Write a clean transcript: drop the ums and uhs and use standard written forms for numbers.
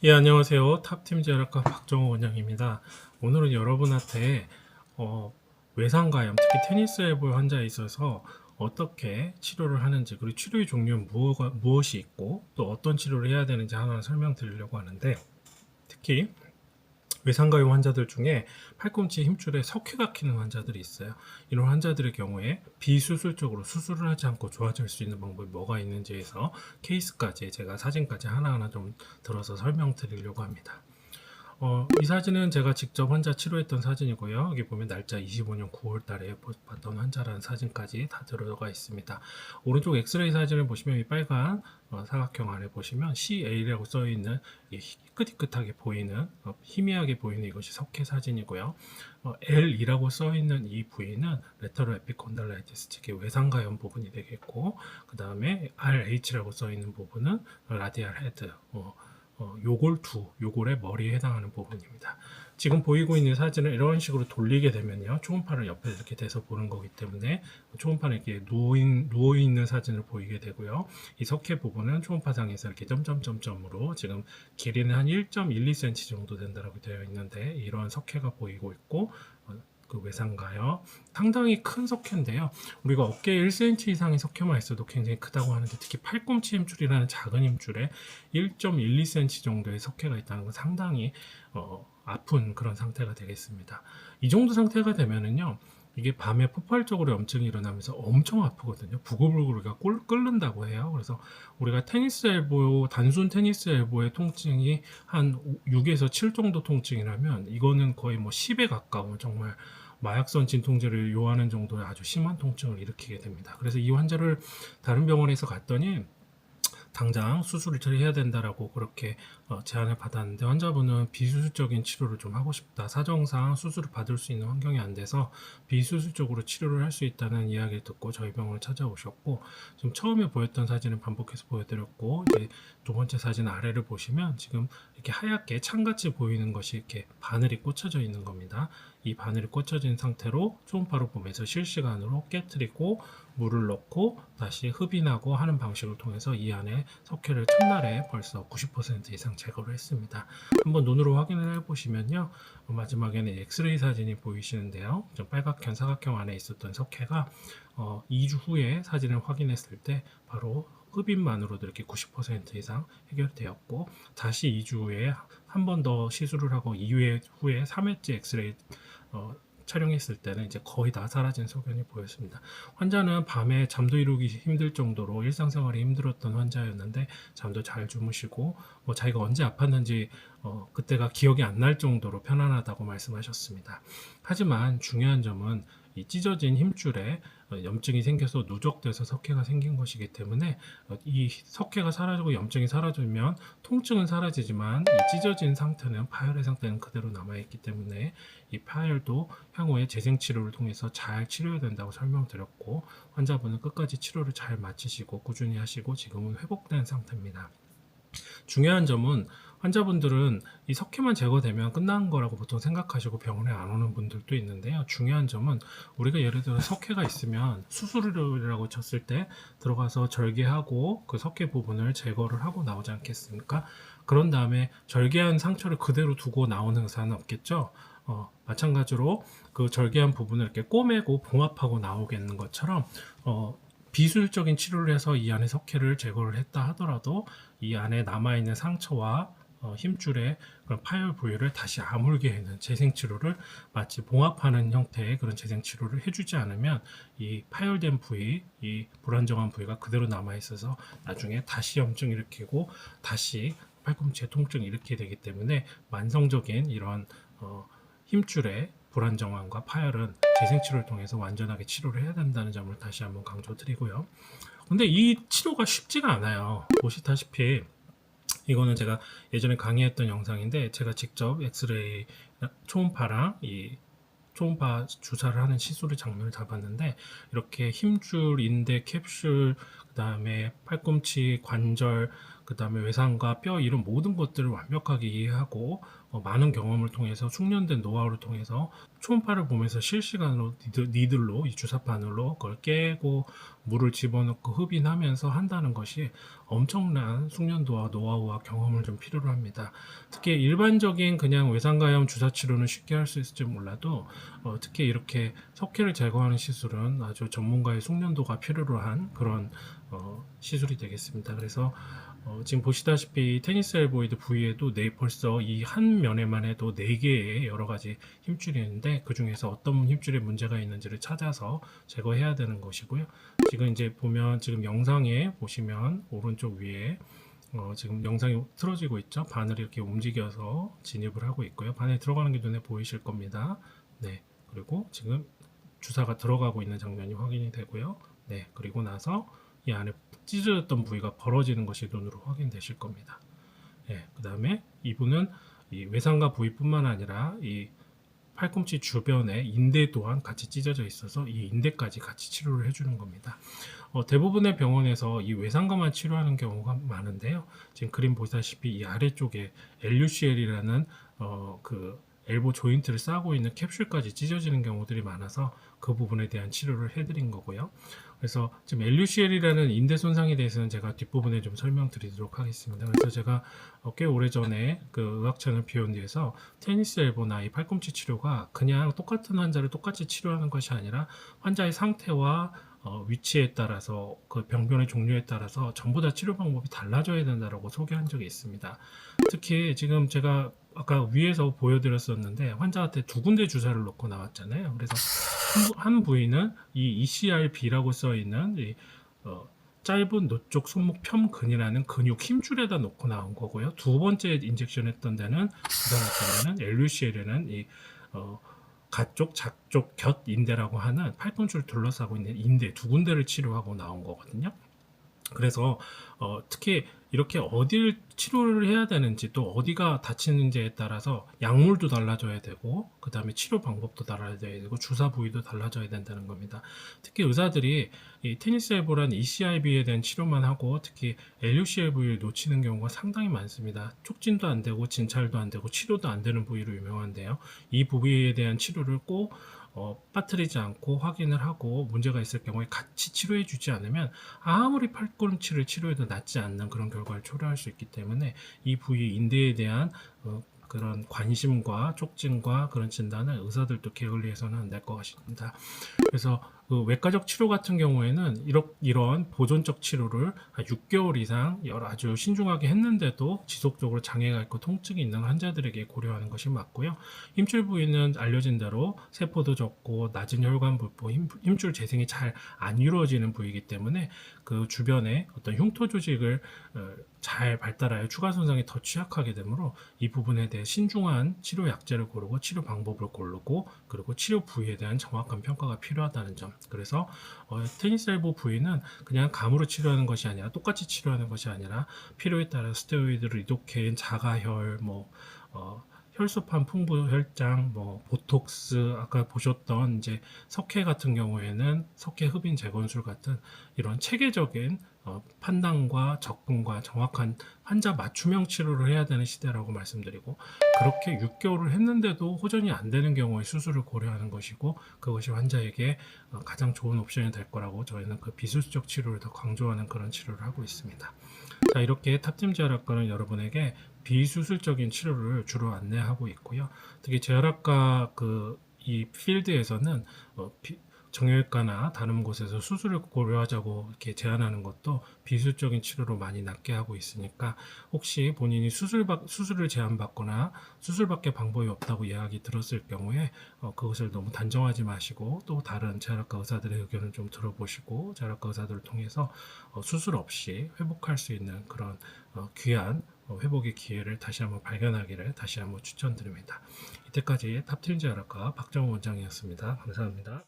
예, 안녕하세요. 탑팀 제약과 박정호 원장입니다. 오늘은 여러분한테 외상가염, 특히 테니스 엘보 환자에 있어서 어떻게 치료를 하는지, 그리고 치료의 종류는 무엇이 있고 또 어떤 치료를 해야 되는지 하나 설명드리려고 하는데, 특히 외상가염 환자들 중에 팔꿈치 힘줄에 석회가 끼는 환자들이 있어요. 이런 환자들의 경우에 비수술적으로 수술을 하지 않고 좋아질 수 있는 방법이 뭐가 있는지에서 케이스까지 제가 사진까지 하나하나 좀 들어서 설명드리려고 합니다. 이 사진은 제가 직접 환자 치료했던 사진이고요. 여기 보면 날짜 25년 9월 달에 봤던 환자라는 사진까지 다 들어가 있습니다. 오른쪽 엑스레이 사진을 보시면 이 빨간 사각형 안에 보시면 CA라고 써있는 희끗희끗하게 보이는 희미하게 보이는 이것이 석회 사진이고요. L2라고 써있는 이 부위는 레터럴 에피콘달라이티스, 즉 외상가염 부분이 되겠고, 그 다음에 RH라고 써있는 부분은 라디알 헤드, 요골의 머리에 해당하는 부분입니다. 지금 보이고 있는 사진을 이런 식으로 돌리게 되면요, 초음파를 옆에 이렇게 대서 보는 거기 때문에 초음파는 이렇게 누워 있는 사진을 보이게 되고요. 이 석회 부분은 초음파상에서 이렇게 점점점점으로 지금 길이는 한 1.12cm 정도 된다고 되어 있는데, 이런 석회가 보이고 있고, 그 외상가요. 상당히 큰 석회인데요. 우리가 어깨에 1cm 이상의 석회만 있어도 굉장히 크다고 하는데, 특히 팔꿈치 힘줄이라는 작은 힘줄에 1.12cm 정도의 석회가 있다는 건 상당히 아픈 그런 상태가 되겠습니다. 이 정도 상태가 되면은요, 이게 밤에 폭발적으로 염증이 일어나면서 엄청 아프거든요. 부글부글 우리가 끓는다고 해요. 그래서 우리가 테니스 엘보, 단순 테니스 엘보의 통증이 한 6에서 7 정도 통증이라면, 이거는 거의 뭐 10에 가까운 정말 마약성 진통제를 요하는 정도의 아주 심한 통증을 일으키게 됩니다. 그래서 이 환자를 다른 병원에서 갔더니 당장 수술을 처리해야 된다라고 그렇게 제안을 받았는데, 환자분은 비수술적인 치료를 좀 하고 싶다, 사정상 수술을 받을 수 있는 환경이 안 돼서 비수술적으로 치료를 할 수 있다는 이야기를 듣고 저희 병원을 찾아오셨고, 지금 처음에 보였던 사진을 반복해서 보여드렸고, 이제 두 번째 사진 아래를 보시면 지금 이렇게 하얗게 창같이 보이는 것이 이렇게 바늘이 꽂혀져 있는 겁니다. 이 바늘이 꽂혀진 상태로 초음파로 보면서 실시간으로 깨뜨리고 물을 넣고 다시 흡인하고 하는 방식을 통해서 이 안에 석회를 첫날에 벌써 90% 이상 제거를 했습니다. 한번 눈으로 확인을 해보시면요, 마지막에는 엑스레이 사진이 보이시는데요, 좀 빨갛게 사각형 안에 있었던 석회가 2주 후에 사진을 확인했을 때 바로 흡입만으로도 이렇게 90% 이상 해결되었고, 다시 2주 후에 한 번 더 시술을 하고 2회 후에 3회째 엑스레이 촬영했을 때는 이제 거의 다 사라진 소견이 보였습니다. 환자는 밤에 잠도 이루기 힘들 정도로 일상생활이 힘들었던 환자였는데, 잠도 잘 주무시고 자기가 언제 아팠는지 그때가 기억이 안 날 정도로 편안하다고 말씀하셨습니다. 하지만 중요한 점은 이 찢어진 힘줄에 염증이 생겨서 누적돼서 석회가 생긴 것이기 때문에, 이 석회가 사라지고 염증이 사라지면 통증은 사라지지만 이 찢어진 상태는, 파열의 상태는 그대로 남아있기 때문에 이 파열도 향후에 재생치료를 통해서 잘 치료해야 된다고 설명드렸고, 환자분은 끝까지 치료를 잘 마치시고 꾸준히 하시고 지금은 회복된 상태입니다. 중요한 점은, 환자분들은 이 석회만 제거되면 끝난 거라고 보통 생각하시고 병원에 안 오는 분들도 있는데요. 중요한 점은, 우리가 예를 들어 석회가 있으면 수술이라고 쳤을 때 들어가서 절개하고 그 석회 부분을 제거를 하고 나오지 않겠습니까? 그런 다음에 절개한 상처를 그대로 두고 나오는 의사는 없겠죠. 마찬가지로 그 절개한 부분을 이렇게 꼬매고 봉합하고 나오겠는 것처럼, 비술적인 치료를 해서 이 안에 석회를 제거를 했다 하더라도 이 안에 남아있는 상처와 힘줄의 그런 파열 부위를 다시 아물게 하는 재생치료를, 마치 봉합하는 형태의 그런 재생치료를 해주지 않으면 이 파열된 부위, 이 불안정한 부위가 그대로 남아있어서 나중에 다시 염증 일으키고 다시 팔꿈치에 통증 일으키게 되기 때문에, 만성적인 이런 힘줄의 불안정함과 파열은 재생치료를 통해서 완전하게 치료를 해야 된다는 점을 다시 한번 강조드리고요. 근데 이 치료가 쉽지가 않아요. 보시다시피 이거는 제가 예전에 강의했던 영상인데, 제가 직접 엑스레이 초음파랑 이 초음파 주사를 하는 시술의 장면을 잡았는데, 이렇게 힘줄, 인대, 캡슐, 그 다음에 팔꿈치, 관절, 그 다음에 외상과 뼈 이런 모든 것들을 완벽하게 이해하고 많은 경험을 통해서 숙련된 노하우를 통해서 초음파를 보면서 실시간으로 니들로 이 주사바늘로 그걸 깨고 물을 집어넣고 흡인하면서 한다는 것이 엄청난 숙련도와 노하우와 경험을 좀 필요로 합니다. 특히 일반적인 그냥 외상가염 주사 치료는 쉽게 할 수 있을지 몰라도 특히 이렇게 석회를 제거하는 시술은 아주 전문가의 숙련도가 필요로 한 그런 시술이 되겠습니다. 그래서 지금 보시다시피 테니스 엘보이드 부위에도 벌써 이 한 면에만 해도 4개의 여러 가지 힘줄이 있는데 그 중에서 어떤 힘줄에 문제가 있는지를 찾아서 제거해야 되는 것이고요. 지금 이제 보면 지금 영상에 보시면 오른쪽 위에 지금 영상이 틀어지고 있죠. 바늘이 이렇게 움직여서 진입을 하고 있고요. 바늘이 들어가는 게 눈에 보이실 겁니다. 네, 그리고 지금 주사가 들어가고 있는 장면이 확인이 되고요. 네, 그리고 나서 이 안에 찢어졌던 부위가 벌어지는 것이 눈으로 확인되실 겁니다. 네, 그 다음에 이분은 이 외상과 부위뿐만 아니라 이 팔꿈치 주변에 인대 또한 같이 찢어져 있어서 이 인대까지 같이 치료를 해주는 겁니다. 대부분의 병원에서 이 외상과만 치료하는 경우가 많은데요. 지금 그림 보시다시피 이 아래쪽에 LUCL이라는 그 엘보 조인트를 싸고 있는 캡슐까지 찢어지는 경우들이 많아서 그 부분에 대한 치료를 해드린 거고요. 그래서 지금 LUCL이라는 인대 손상에 대해서는 제가 뒷부분에 좀 설명드리도록 하겠습니다. 그래서 제가 꽤 오래전에 그 의학 채널 비욘드에서 테니스 엘보나 이 팔꿈치 치료가 그냥 똑같은 환자를 똑같이 치료하는 것이 아니라 환자의 상태와 위치에 따라서 그 병변의 종류에 따라서 전부 다 치료 방법이 달라져야 된다고 소개한 적이 있습니다. 특히 지금 제가 아까 위에서 보여드렸었는데 환자한테 2군데 주사를 놓고 나왔잖아요. 그래서 한 부위는 이 ECRB라고 써있는 이 짧은 노쪽 손목 편근이라는 근육 힘줄에다 놓고 나온 거고요. 두 번째 인젝션 했던 데는 주사했던 데는 LUCL이라는 이 가쪽, 작쪽, 곁 인대라고 하는 팔꿈치를 둘러싸고 있는 인대 2군데를 치료하고 나온 거거든요. 그래서 특히 이렇게 어디를 치료를 해야 되는지 또 어디가 다치는지에 따라서 약물도 달라져야 되고 그 다음에 치료 방법도 달라져야 되고 주사 부위도 달라져야 된다는 겁니다. 특히 의사들이 이 테니스 엘보라는 ECRB에 대한 치료만 하고 특히 LUCL 부위를 놓치는 경우가 상당히 많습니다. 촉진도 안 되고 진찰도 안 되고 치료도 안 되는 부위로 유명한데요. 이 부위에 대한 치료를 꼭 빠뜨리지 않고 확인을 하고 문제가 있을 경우에 같이 치료해 주지 않으면 아무리 팔꿈치를 치료해도 낫지 않는 그런 결과를 초래할 수 있기 때문에 이 부위 인대에 대한 그런 관심과 촉진과 그런 진단을 의사들도 게을리해서는 안 될 것 같습니다. 그래서 그 외과적 치료 같은 경우에는 이런 보존적 치료를 6개월 이상 아주 신중하게 했는데도 지속적으로 장애가 있고 통증이 있는 환자들에게 고려하는 것이 맞고요. 힘줄 부위는 알려진 대로 세포도 적고 낮은 혈관 불포, 힘줄 재생이 잘 안 이루어지는 부위이기 때문에 그 주변에 어떤 흉터 조직을 잘 발달하여 추가 손상에 더 취약하게 되므로 이 부분에 대해 신중한 치료 약제를 고르고 치료 방법을 고르고 그리고 치료 부위에 대한 정확한 평가가 필요하다는 점. 그래서 테니스 엘보 부위는 그냥 감으로 치료하는 것이 아니라 똑같이 치료하는 것이 아니라 필요에 따라 스테로이드, 리도케인, 자가혈, 혈소판 풍부 혈장, 보톡스, 아까 보셨던 이제 석회 같은 경우에는 석회 흡인 재건술 같은 이런 체계적인 판단과 접근과 정확한 환자 맞춤형 치료를 해야 되는 시대라고 말씀드리고 그렇게 6개월을 했는데도 호전이 안 되는 경우에 수술을 고려하는 것이고 그것이 환자에게 가장 좋은 옵션이 될 거라고 저희는 그 비수술적 치료를 더 강조하는 그런 치료를 하고 있습니다. 자, 이렇게 탑팀 재활학과는 여러분에게 비수술적인 치료를 주로 안내하고 있고요. 특히 재활학과 이 필드에서는 정형외과나 다른 곳에서 수술을 고려하자고 이렇게 제안하는 것도 비수술적인 치료로 많이 낫게 하고 있으니까 혹시 본인이 수술을 제안받거나 수술밖에 방법이 없다고 이야기 들었을 경우에 그것을 너무 단정하지 마시고 또 다른 재활학과 의사들의 의견을 좀 들어보시고 재활학과 의사들을 통해서 수술 없이 회복할 수 있는 그런 귀한 회복의 기회를 다시 한번 발견하기를 다시 한번 추천드립니다. 이때까지 탑팀 재활학과 박정호 원장이었습니다. 감사합니다.